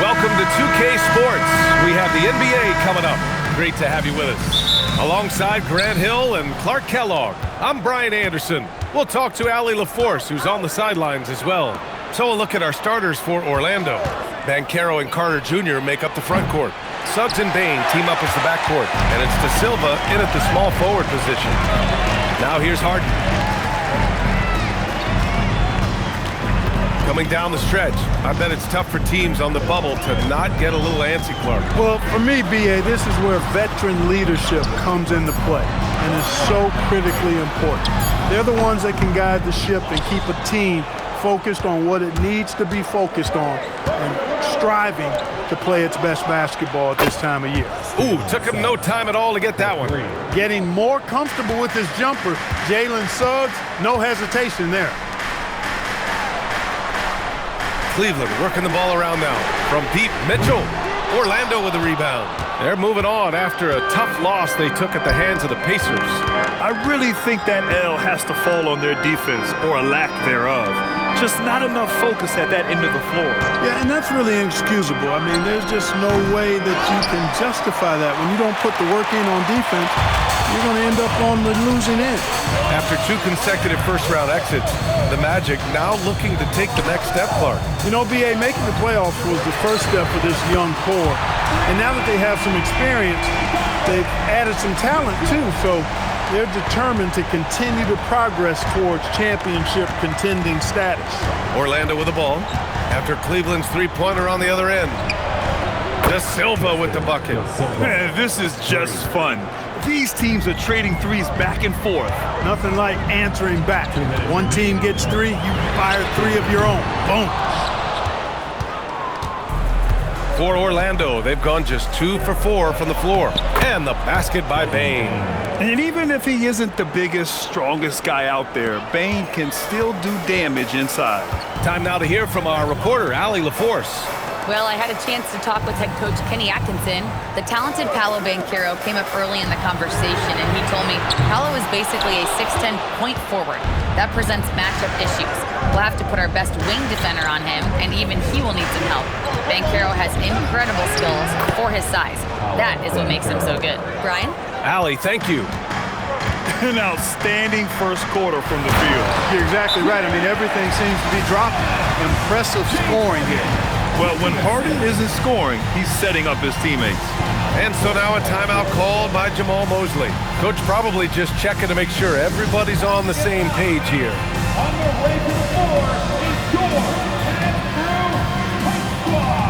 welcome to 2K Sports. We have the NBA coming up. Great to have you with us. Alongside Grant Hill and Clark Kellogg, I'm Brian Anderson. We'll talk to Allie LaForce, who's on the sidelines as well. So we'll look at our starters for Orlando. Banchero and Carter Jr. make up the front court. Suggs and Bane team up as the backcourt. And it's De Silva in at the small forward position. Now here's Harden. Coming down the stretch, I bet it's tough for teams on the bubble to not get a little antsy, Clark. Well, for me, B.A., this is where veteran leadership comes into play and is so critically important. They're the ones that can guide the ship and keep a team focused on what it needs to be focused on and striving to play its best basketball at this time of year. Ooh, took him no time at all to get that one. Getting more comfortable with his jumper, Jalen Suggs, no hesitation there. Cleveland working the ball around now. From deep, Mitchell. Orlando with the rebound. They're moving on after a tough loss they took at the hands of the Pacers. I really think that L has to fall on their defense, or a lack thereof. Just not enough focus at that end of the floor. Yeah, and that's really inexcusable. I mean, there's just no way that you can justify that. When you don't put the work in on defense, you're going to end up on the losing end. After 2 consecutive first-round exits, the Magic now looking to take the next step, Clark. You know, B.A., making the playoffs was the first step for this young core. And now that they have some experience, they've added some talent, too. So they're determined to continue to progress towards championship contending status. Orlando with the ball. After Cleveland's three-pointer on the other end. De Silva with the bucket. Man, this is just fun. These teams are trading threes back and forth. Nothing like answering back. One team gets 3, you fire 3 of your own. Boom. For Orlando, they've gone just 2 for 4 from the floor. And the basket by Bane. And even if he isn't the biggest, strongest guy out there, Bane can still do damage inside. Time now to hear from our reporter, Allie LaForce. Well, I had a chance to talk with head coach Kenny Atkinson. The talented Paolo Banchero came up early in the conversation, and he told me Paolo is basically a 6'10" point forward. That presents matchup issues. We'll have to put our best wing defender on him, and even he will need some help. Banchero has incredible skills for his size. That is what makes him so good. Brian? Allie, thank you. An outstanding first quarter from the field. You're exactly right. I mean, everything seems to be dropping. Impressive scoring here. Well, when Harden isn't scoring, he's setting up his teammates. And so now a timeout called by Jamal Mosley. Coach probably just checking to make sure everybody's on the same page here. On their way to the floor is your and crew High Squad.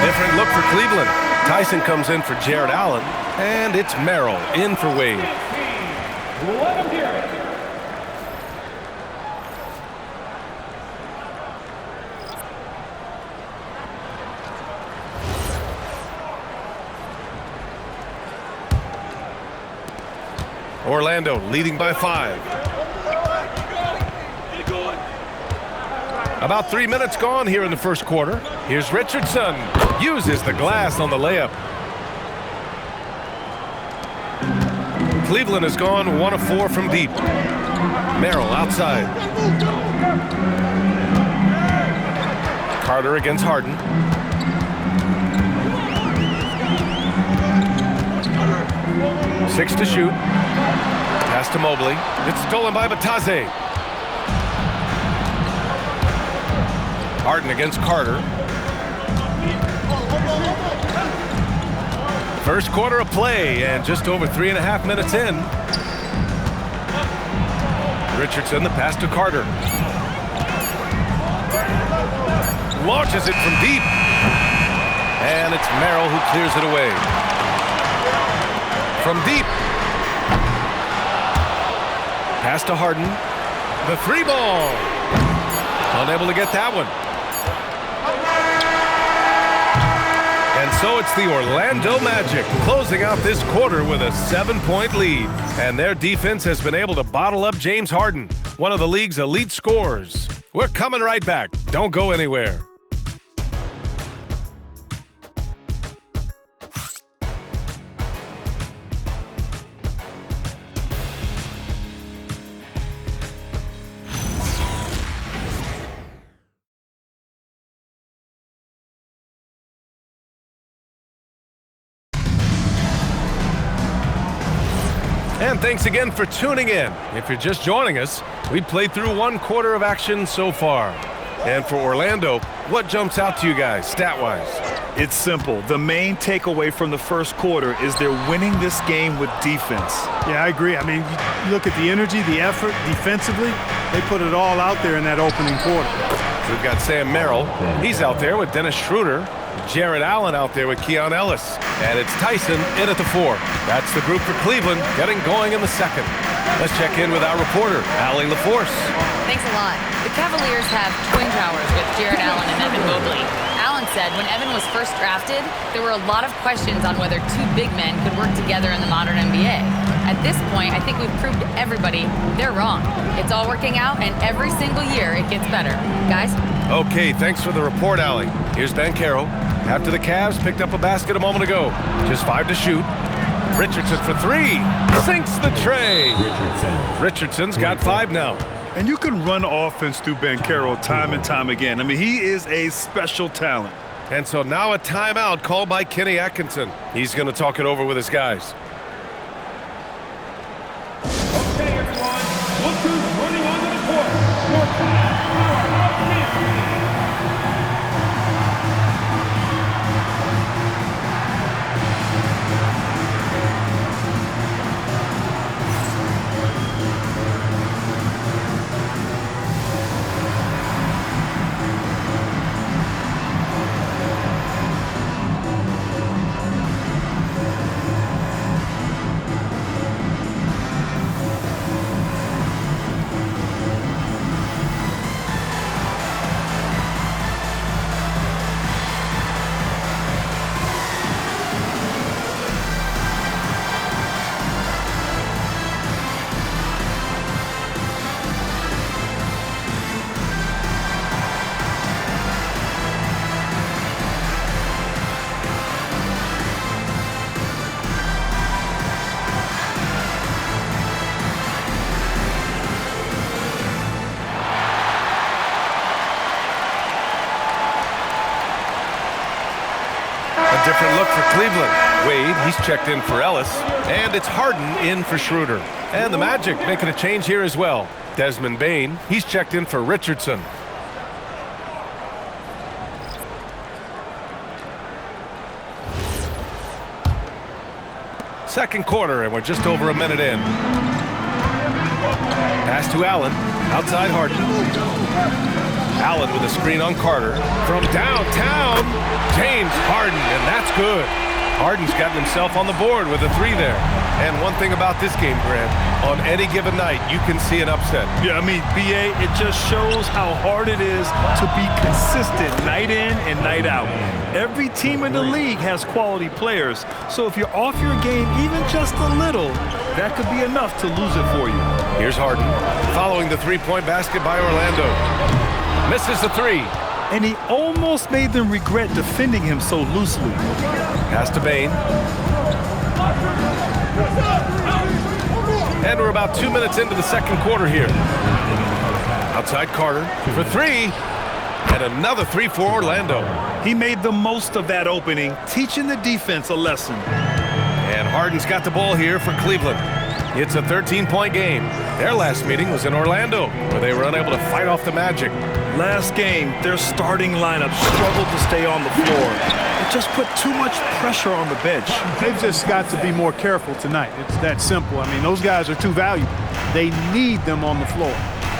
Different look for Cleveland. Tyson comes in for Jared Allen, and it's Merrill in for Wade. Let him hear it. Orlando leading by 5. About 3 minutes gone here in the first quarter. Here's Richardson. Uses the glass on the layup. Cleveland has gone 1 of 4 from deep. Merrill outside. Carter against Harden. Six to shoot. Pass to Mobley. It's stolen by Batase. Harden against Carter. First quarter of play, and just over 3.5 minutes in. Richardson, the pass to Carter. Launches it from deep. And it's Merrill who clears it away. From deep. Pass to Harden. The three ball. Unable to get that one. And so it's the Orlando Magic closing out this quarter with a 7-point lead. And their defense has been able to bottle up James Harden, one of the league's elite scorers. We're coming right back. Don't go anywhere. And thanks again for tuning in. If you're just joining us, we played through 1 quarter of action so far. And for Orlando, what jumps out to you guys, stat-wise? It's simple. The main takeaway from the first quarter is they're winning this game with defense. Yeah, I agree. I mean, you look at the energy, the effort defensively, they put it all out there in that opening quarter. We've got Sam Merrill. He's out there with Dennis Schroeder. Jared Allen out there with Keon Ellis. And it's Tyson in at the 4. That's the group for Cleveland getting going in the second. Let's check in with our reporter, Allie LaForce. Thanks a lot. The Cavaliers have twin towers with Jared Allen and Evan Mobley. Allen said when Evan was first drafted, there were a lot of questions on whether 2 big men could work together in the modern NBA. At this point, I think we've proved to everybody they're wrong. It's all working out, and every single year it gets better. Guys? Okay, thanks for the report, Allie. Here's Ben Carroll. After the Cavs picked up a basket a moment ago. Just 5 to shoot. Richardson for 3. Sinks the tray. Richardson's got 5 now. And you can run offense through Ben Carroll time and time again. I mean, he is a special talent. And so now a timeout called by Kenny Atkinson. He's going to talk it over with his guys. Okay, everyone. Look who's running onto the court. Your time for offense. Different look for Cleveland. Wade, he's checked in for Ellis. And it's Harden in for Schroeder. And the Magic making a change here as well. Desmond Bane, he's checked in for Richardson. Second quarter, and we're just over a minute in. Pass to Allen. Outside Harden. Allen with a screen on Carter. From downtown, James Harden, and that's good. Harden's gotten himself on the board with a 3 there. And one thing about this game, Grant, on any given night, you can see an upset. Yeah, I mean, BA, it just shows how hard it is to be consistent night in and night out. Every team in the league has quality players, so if you're off your game even just a little, that could be enough to lose it for you. Here's Harden, following the 3-point basket by Orlando. Misses the 3. And he almost made them regret defending him so loosely. Pass to Bane. And we're about 2 minutes into the second quarter here. Outside Carter for 3. And another 3 for Orlando. He made the most of that opening, teaching the defense a lesson. And Harden's got the ball here for Cleveland. It's a 13-point game. Their last meeting was in Orlando, where they were unable to fight off the Magic. Last game, their starting lineup struggled to stay on the floor. It just put too much pressure on the bench. They've just got to be more careful tonight. It's that simple. I mean, those guys are too valuable. They need them on the floor.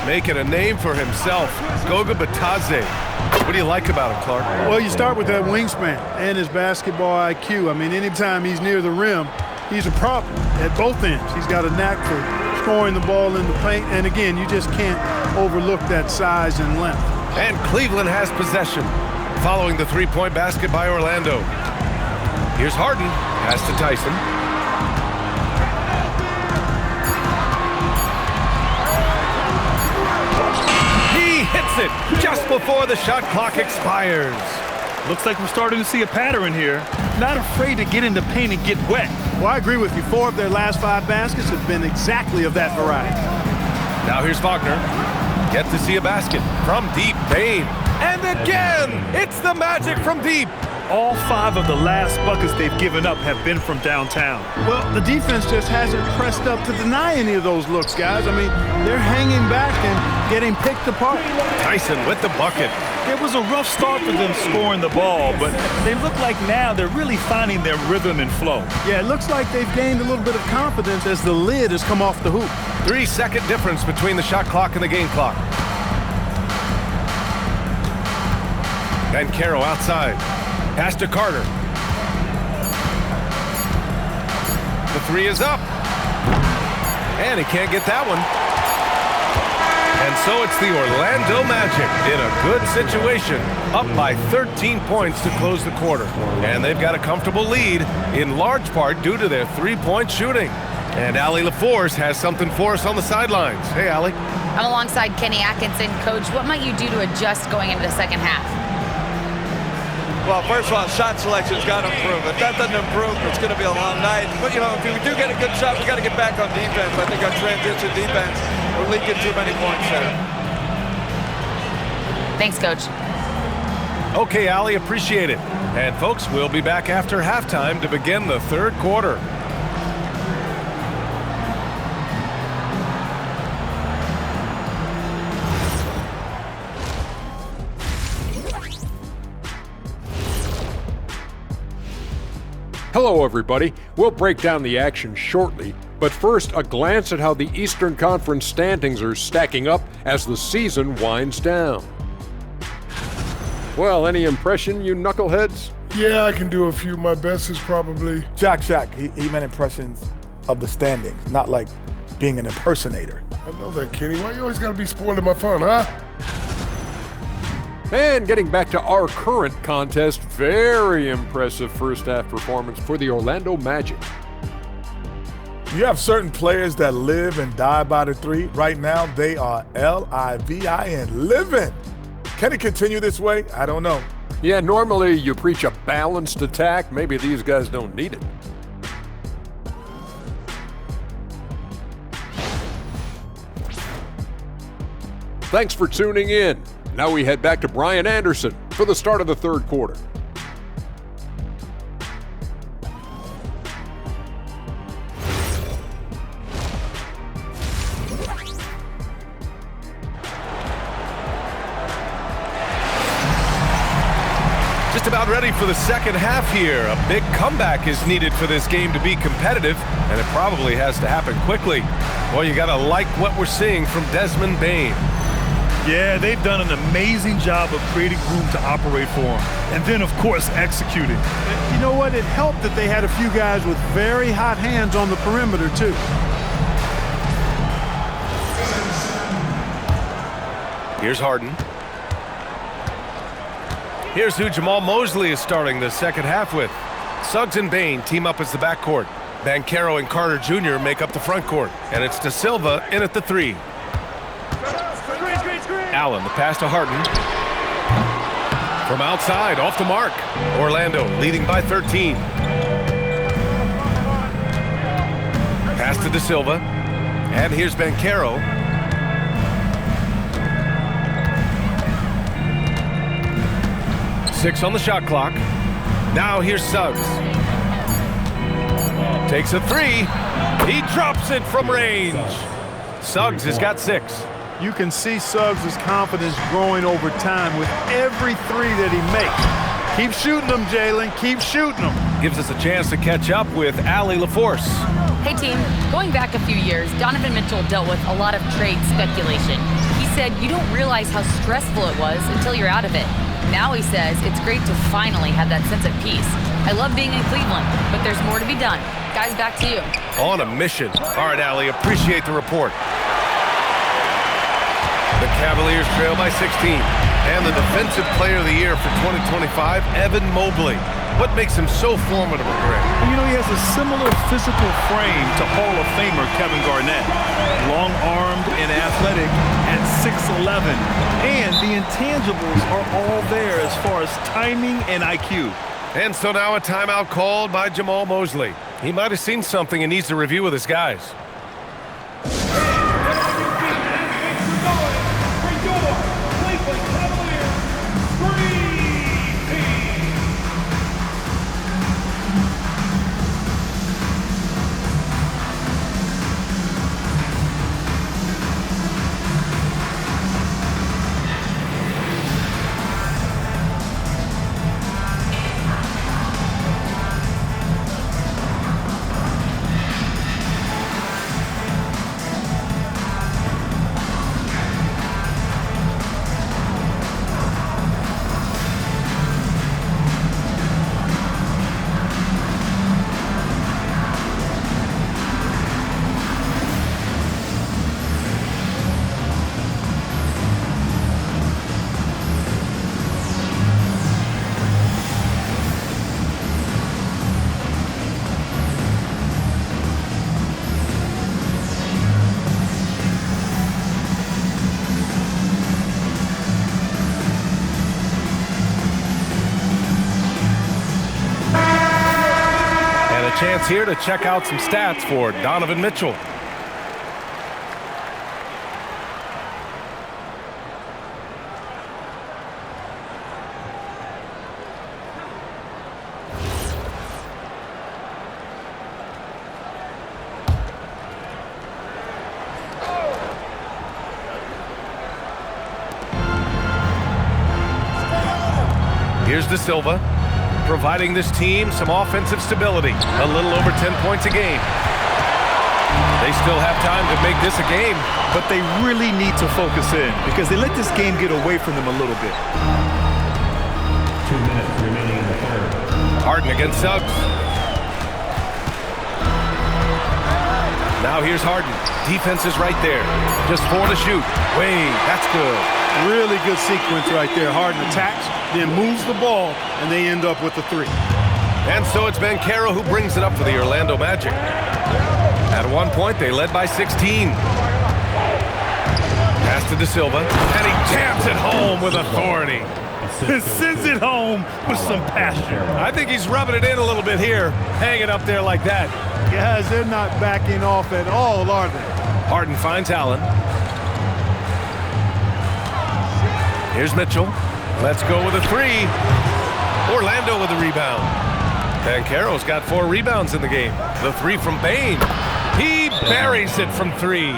Making a name for himself, Goga Bitadze. What do you like about him, Clark? Well, you start with that wingspan and his basketball IQ. I mean, anytime he's near the rim, he's a problem at both ends. He's got a knack for scoring the ball in the paint. And again, you just can't overlook that size and length. And Cleveland has possession, following the three-point basket by Orlando. Here's Harden, pass to Tyson. He hits it just before the shot clock expires. Looks like we're starting to see a pattern here. Not afraid to get in the paint and get wet. Well, I agree with you. 4 of their last 5 baskets have been exactly of that variety. Now here's Wagner. Get to see a basket from deep. Bane. And again, it's the Magic from deep. All 5 of the last buckets they've given up have been from downtown. Well, the defense just hasn't pressed up to deny any of those looks, guys. I mean, they're hanging back and getting picked apart. Tyson with the bucket. It was a rough start for them scoring the ball, but they look like now they're really finding their rhythm and flow. Yeah, it looks like they've gained a little bit of confidence as the lid has come off the hoop. 3-second difference between the shot clock and the game clock. Banchero outside. Pass to Carter. The 3 is up. And he can't get that one. And so it's the Orlando Magic in a good situation, up by 13 points to close the quarter. And they've got a comfortable lead, in large part due to their three-point shooting. And Allie LaForce has something for us on the sidelines. Hey, Allie. I'm alongside Kenny Atkinson. Coach, what might you do to adjust going into the second half? Well, first of all, shot selection's got to improve. If that doesn't improve, it's going to be a long night. But, you know, if we do get a good shot, we got to get back on defense. I think our transition defense, we're leaking too many points there. Thanks, Coach. Okay, Allie, appreciate it. And, folks, we'll be back after halftime to begin the third quarter. Hello, everybody. We'll break down the action shortly, but first, a glance at how the Eastern Conference standings are stacking up as the season winds down. Well, any impression, you knuckleheads? Yeah, I can do a few. My best is probably... Jack, he meant impressions of the standings, not like being an impersonator. I know that, Kenny. Why you always gotta be spoiling my fun, huh? And getting back to our current contest, very impressive first-half performance for the Orlando Magic. You have certain players that live and die by the 3. Right now, they are L-I-V-I-N, living. Can it continue this way? I don't know. Yeah, normally you preach a balanced attack. Maybe these guys don't need it. Thanks for tuning in. Now we head back to Brian Anderson for the start of the third quarter. Just about ready for the second half here. A big comeback is needed for this game to be competitive, and it probably has to happen quickly. Well, you gotta like what we're seeing from Desmond Bane. Yeah, they've done an amazing job of creating room to operate for him. And then, of course, executing. You know what? It helped that they had a few guys with very hot hands on the perimeter, too. Here's Harden. Here's who Jamal Mosley is starting the second half with. Suggs and Bane team up as the backcourt. Banchero and Carter Jr. make up the front court. And it's De Silva in at the 3. Allen, the pass to Harden. From outside, off the mark. Orlando leading by 13. Pass to De Silva. And here's Banchero. Six on the shot clock. Now here's Suggs. Takes a three. He drops it from range. Suggs has got 6. You can see Suggs' confidence growing over time with every three that he makes. Keep shooting them, Jalen. Keep shooting them. Gives us a chance to catch up with Allie LaForce. Hey team, going back a few years, Donovan Mitchell dealt with a lot of trade speculation. He said you don't realize how stressful it was until you're out of it. Now he says it's great to finally have that sense of peace. I love being in Cleveland, but there's more to be done. Guys, back to you. On a mission. All right, Allie, appreciate the report. The Cavaliers trail by 16. And the Defensive Player of the Year for 2025, Evan Mobley. What makes him so formidable, Greg? You know, he has a similar physical frame to Hall of Famer Kevin Garnett. Long-armed and athletic at 6'11". And the intangibles are all there as far as timing and IQ. And so now a timeout called by Jamal Mosley. He might have seen something and needs to review with his guys. Chance here to check out some stats for Donovan Mitchell. Here's De Silva, providing this team some offensive stability. A little over 10 points a game. They still have time to make this a game. But they really need to focus in because they let this game get away from them a little bit. 2 minutes remaining in the third. Harden against Suggs. Now here's Harden. Defense is right there. Just 4 to shoot. Wade, that's good. Really good sequence right there. Harden attacks, then moves the ball, and they end up with the 3. And so it's Banchero who brings it up for the Orlando Magic. At one point, they led by 16. Pass to De Silva, and he jams it home with authority. Sends it home with some passion. I think he's rubbing it in a little bit here, hanging up there like that. Guys, they're not backing off at all, are they? Harden finds Allen. Here's Mitchell. Let's go with a 3. Orlando with a rebound. Banchero's got 4 rebounds in the game. The 3 from Bane. He buries it from 3.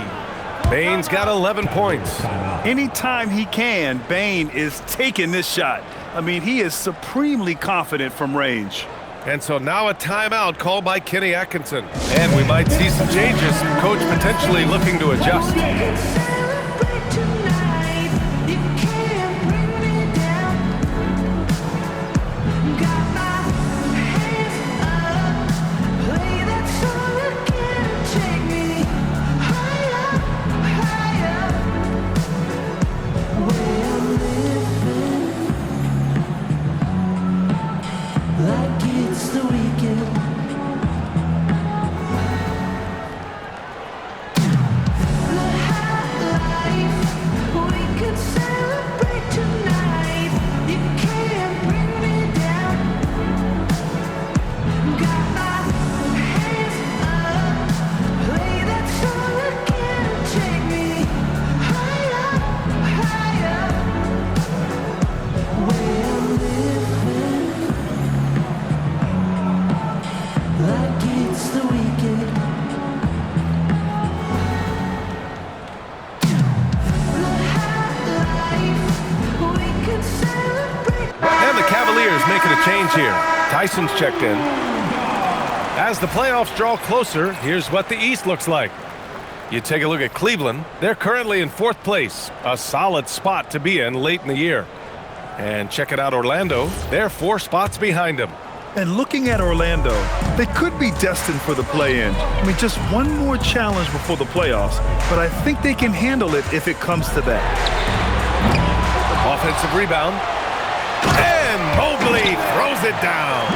Bane's got 11 points. Anytime he can, Bane is taking this shot. I mean, he is supremely confident from range. And so now a timeout called by Kenny Atkinson. And we might see some changes. Coach potentially looking to adjust. making a change here. Tyson's checked in. As the playoffs draw closer, here's what the East looks like. You take a look at Cleveland. They're currently in 4th place, a solid spot to be in late in the year. And check it out, Orlando. They're 4 spots behind them. And looking at Orlando, they could be destined for the play-in. I mean, just one more challenge before the playoffs, but I think they can handle it if it comes to that. Offensive rebound. And Mobley throws it down.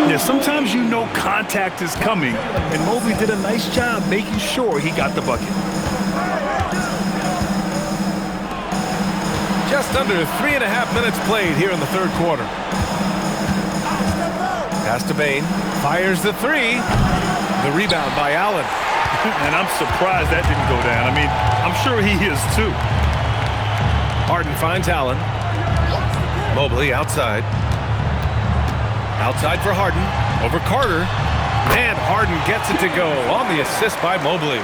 Yeah, sometimes you know contact is coming, and Mobley did a nice job making sure he got the bucket. Just under 3.5 minutes played here in the 3rd quarter. Pass to Bane. Fires the 3. The rebound by Allen. And I'm surprised that didn't go down. I mean, I'm sure he is too. Harden finds Allen. Mobley outside. Outside for Harden. Over Carter. And Harden gets it to go on the assist by Mobley.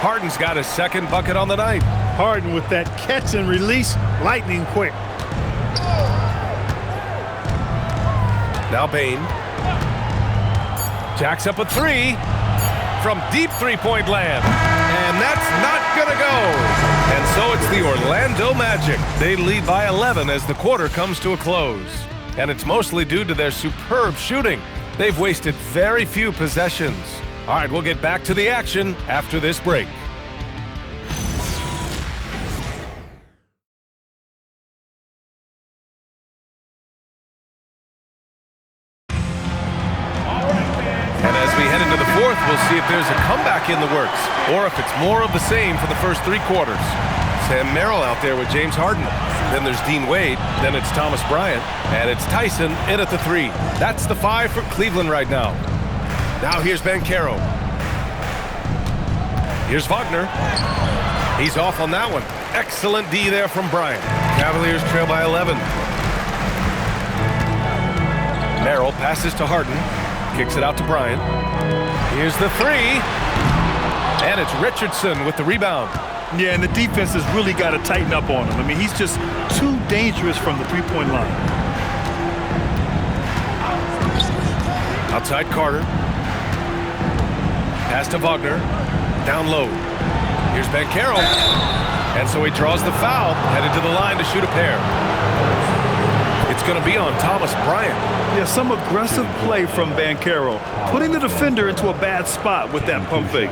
Harden's got his 2nd bucket on the night. Harden with that catch and release, lightning quick. Now Bane. Jacks up a 3 from deep 3-point land. And that's not going to go. And so it's the Orlando Magic. They lead by 11 as the quarter comes to a close. And it's mostly due to their superb shooting. They've wasted very few possessions. All right, we'll get back to the action after this break. We'll see if there's a comeback in the works or if it's more of the same for the first 3 quarters. Sam Merrill out there with James Harden. Then there's Dean Wade. Then it's Thomas Bryant. And it's Tyson in at the 3. That's the 5 for Cleveland right now. Now here's Banchero. Here's Wagner. He's off on that one. Excellent D there from Bryant. Cavaliers trail by 11. Merrill passes to Harden. Kicks it out to Bryant. Here's the 3. And it's Richardson with the rebound. Yeah, and the defense has really got to tighten up on him. I mean, he's just too dangerous from the 3-point line. Outside Carter. Pass to Wagner. Down low. Here's Banchero. And so he draws the foul. Headed to the line to shoot a pair. It's going to be on Thomas Bryant. Yeah, some aggressive play from Banchero, putting the defender into a bad spot with that pump fake.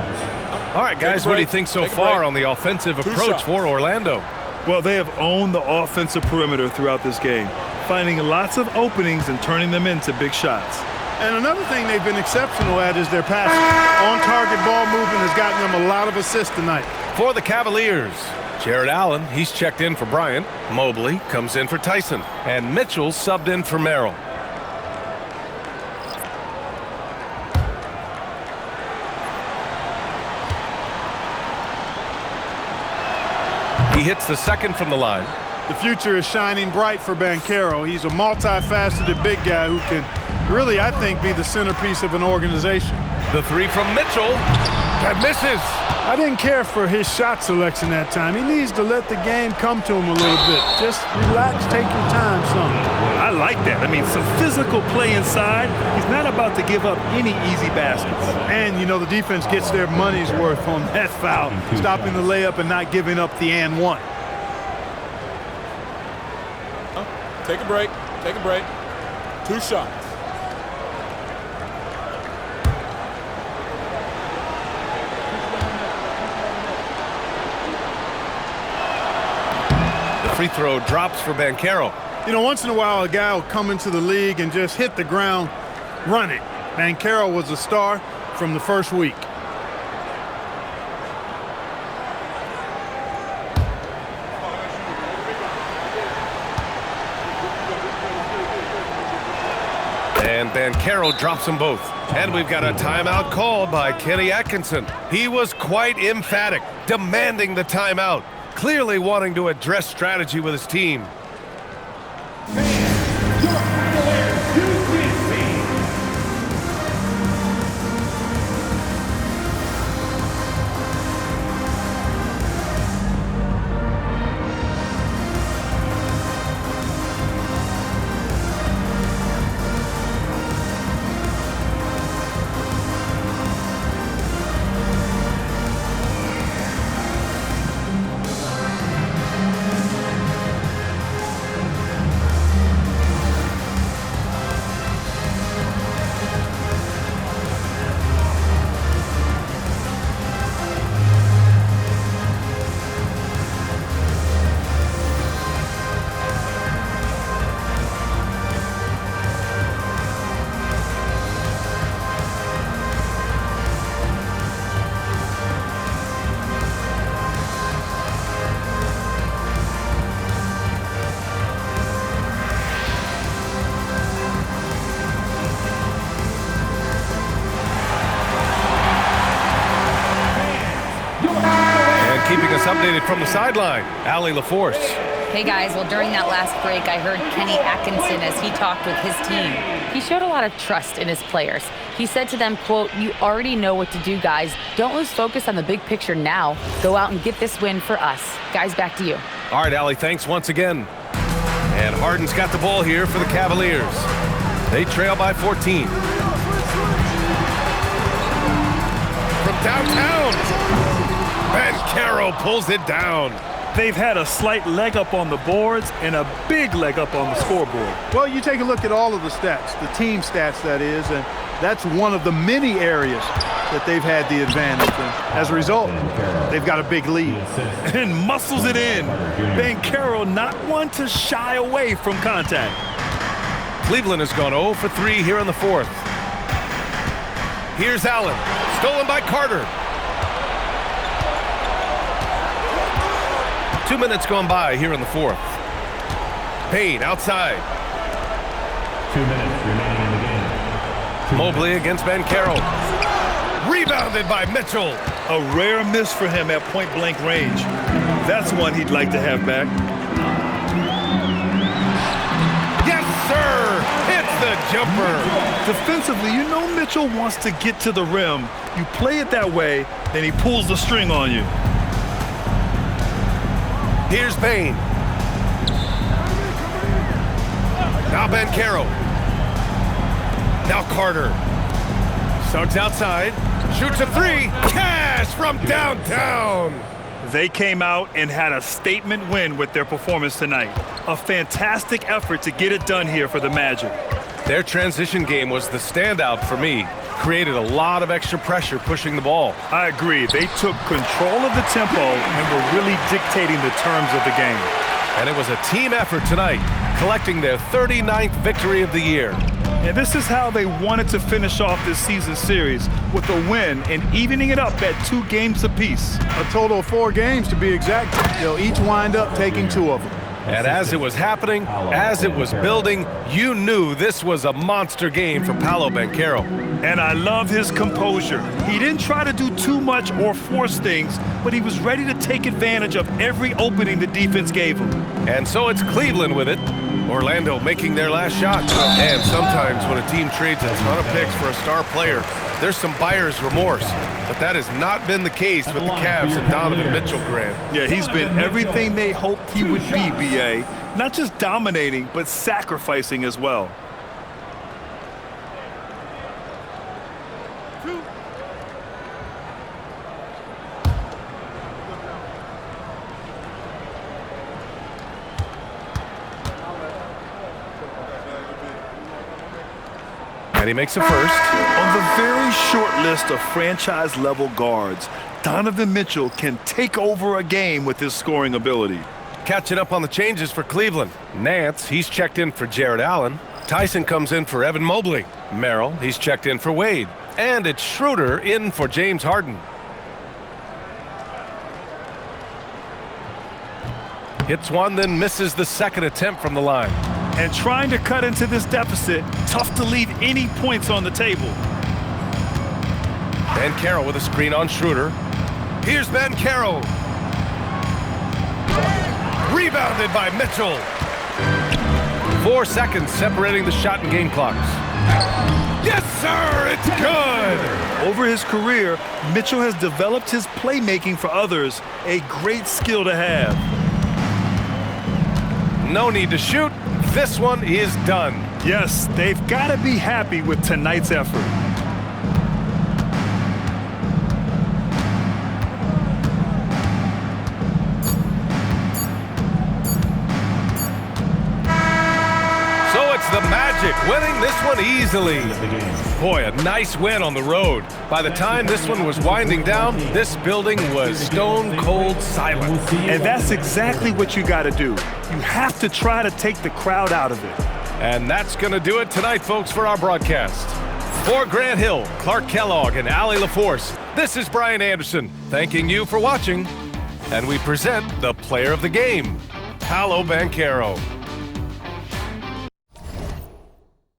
All right, guys, what do you think so far on the offensive approach for Orlando? Well, they have owned the offensive perimeter throughout this game, finding lots of openings and turning them into big shots. And another thing they've been exceptional at is their passing. On-target ball movement has gotten them a lot of assists tonight. For the Cavaliers, Jared Allen, he's checked in for Bryant. Mobley comes in for Tyson. And Mitchell subbed in for Merrill. He hits the 2nd from the line. The future is shining bright for Banchero. He's a multifaceted big guy who can really, I think, be the centerpiece of an organization. The 3 from Mitchell. That misses. I didn't care for his shot selection that time. He needs to let the game come to him a little bit. Just relax, take your time, son. I like that. I mean, some physical play inside. He's not about to give up any easy baskets. And, you know, the defense gets their money's worth on that foul, stopping the layup and not giving up the and one. Take a break. Take a break. 2 shots. Free throw drops for Banchero. You know, once in a while, a guy will come into the league and just hit the ground running. Banchero was a star from the first week. And Banchero drops them both. And we've got a timeout called by Kenny Atkinson. He was quite emphatic, demanding the timeout. Clearly wanting to address strategy with his team. updated from the sideline. Allie LaForce. Hey guys, well during that last break, I heard Kenny Atkinson as he talked with his team. He showed a lot of trust in his players. He said to them, quote, "You already know what to do, guys. Don't lose focus on the big picture now. Go out and get this win for us." Guys, back to you. All right, Allie, thanks once again. And Harden's got the ball here for the Cavaliers. They trail by 14. From downtown, Banchero pulls it down. They've had a slight leg up on the boards and a big leg up on the scoreboard. Well, you take a look at all of the stats, the team stats that is, and that's one of the many areas that they've had the advantage. And as a result, they've got a big lead. And muscles it in. Banchero not one to shy away from contact. Cleveland has gone 0 for 3 here in the fourth. Here's Allen, stolen by Carter. 2 minutes gone by here in the fourth. Payne outside. 2 minutes remaining in the game. Mobley against Banchero. Rebounded by Mitchell. A rare miss for him at point-blank range. That's one he'd like to have back. Yes, sir! Hits the jumper. Defensively, you know Mitchell wants to get to the rim. You play it that way, then he pulls the string on you. Here's Payne. Now Banchero. Now Carter. Suggs outside. Shoots a three. Cash from downtown. They came out and had a statement win with their performance tonight. A fantastic effort to get it done here for the Magic. Their transition game was the standout for me. Created a lot of extra pressure pushing the ball. I agree. They took control of the tempo and were really dictating the terms of the game. And it was a team effort tonight, collecting their 39th victory of the year. And this is how they wanted to finish off this season series, with a win and evening it up at 2 games apiece. A total of 4 games to be exact. They'll each wind up taking 2 of them. And as it was happening, as it was building, you knew this was a monster game for Paolo Banchero. And I love his composure. He didn't try to do too much or force things, but he was ready to take advantage of every opening the defense gave him. And so it's Cleveland with it. Orlando making their last shot. And sometimes when a team trades a ton of picks for a star player, there's some buyer's remorse. But that has not been the case with the Cavs and Donovan Mitchell, Grant. Yeah, he's been everything they hoped he would be, B.A. Not just dominating, but sacrificing as well. And he makes a first. On the very short list of franchise-level guards, Donovan Mitchell can take over a game with his scoring ability. Catching up on the changes for Cleveland. Nance, he's checked in for Jared Allen. Tyson comes in for Evan Mobley. Merrill, he's checked in for Wade. And it's Schroeder in for James Harden. Hits one, then misses the second attempt from the line. And trying to cut into this deficit, tough to leave any points on the table. Banchero with a screen on Schroeder. Here's Banchero. Rebounded by Mitchell. 4 seconds separating the shot and game clocks. Yes, sir, it's good. Over his career, Mitchell has developed his playmaking for others, a great skill to have. No need to shoot. This one is done. Yes, they've got to be happy with tonight's effort. So it's the Magic winning this one easily. Boy, a nice win on the road. By the time this one was winding down, this building was stone cold silent. And that's exactly what you got to do. You have to try to take the crowd out of it. And that's going to do it tonight, folks, for our broadcast. For Grant Hill, Clark Kellogg, and Allie LaForce, this is Brian Anderson, thanking you for watching. And we present the player of the game, Paolo Banchero.